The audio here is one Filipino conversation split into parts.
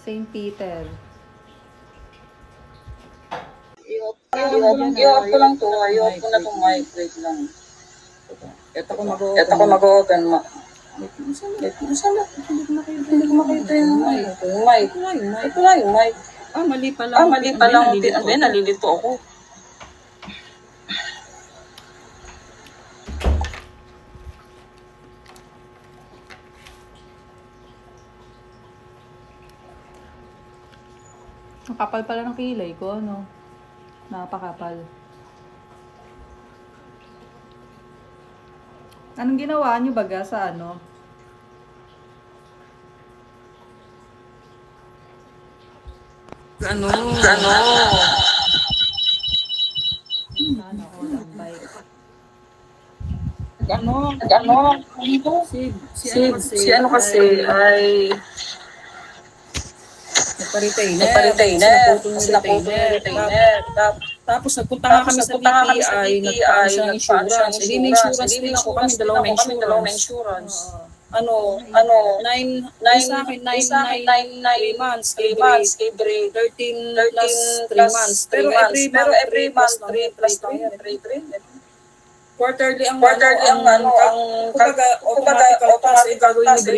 St. Peter. I-off ko lang to. I-off ko na itong mic. Wait lang. Ito ko mag-open. Hindi ko makita yung mic. Ito lang yung mic. Mali pala. Mali pala. Hindi, nalilito ako. Ang kapal pala ng kilay ko, no? Napakapal. Anong ginawa niyo baga sa ano? Ano? Sana ko lang bike. Si ano kasi ay nagpa-retainer. Kasi naputol yung retainer. Tapos nagpunta nga kami sa BPI, nagpaano siya ng insurance. Hindi may insurance din ako, kami dalawang insurance. Ano, 9 sa akin, 9 months, every 13 plus 3 months. Pero every month, 3 plus 3. Quarterly ang kumbaga automatical task ay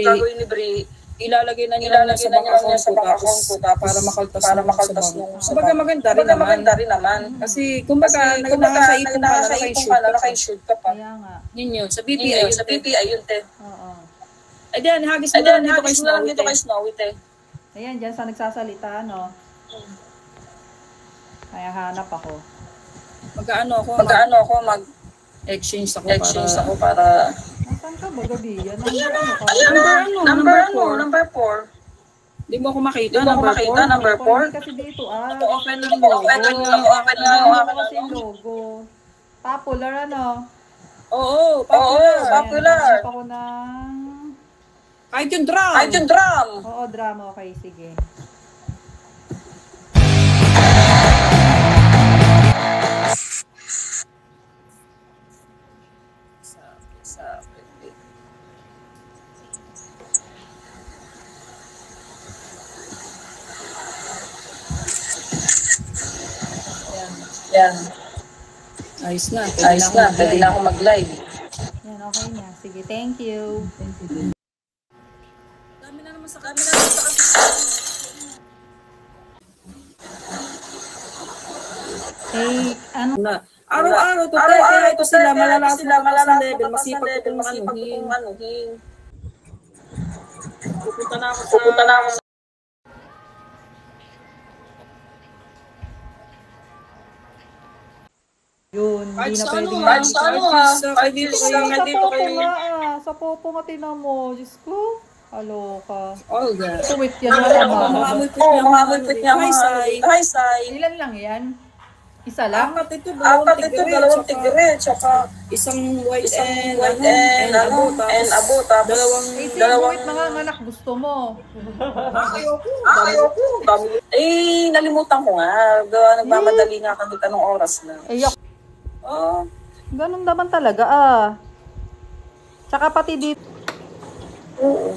gagawin ni Bri. Ilalagay na nila sa bank account ko para makaltas nung sa bank. Maganda rin naman. Kasi kumbaga nakakaipon ka na, naka-insured ka pa. Kaya nga. Yun. Sa BPI yun, te. Oo. Ay diyan, hagis mo na lang dito kay Snowy, te. Ayan, dyan sa nagsasalita, no? Kaya hanap ako. Mag-ano ako, mag-exchange ako para... Nasaan ka ba gabi? Yan Number 4. Di mo ako makita, number 4? Hindi kasi dito, open lang yung logo. Open lang yung akin kasi yung logo. Popular, ano? Oo, popular. Hanap ako ng... Kahit yung drum. Oo, drama. Okay, sige. Yan. Ayos na. Pwede na ako mag-live. Yan, okay na. Sige, thank you. Dami na naman sa Ano? Araw-araw to sila malalakas sa level, masipag itong anuhin. Pupunta na ako Yun, hindi na pwedeng kahit dito kayo. Sa popo nga tinan mo. Diyos ko. Aloka. Olga. Wait yan na Mga amoy put niya. Hi, Sai. Ilan lang yan? Isa lang? Apat ito, dalawang tigre, tsaka isang white and abo, tapos dalawang mga anak gusto mo. Ayoko. Nalimutan ko nga. Nagmamadali nga kami tanong oras na. Ganun naman talaga Tsaka pati dito. Oo.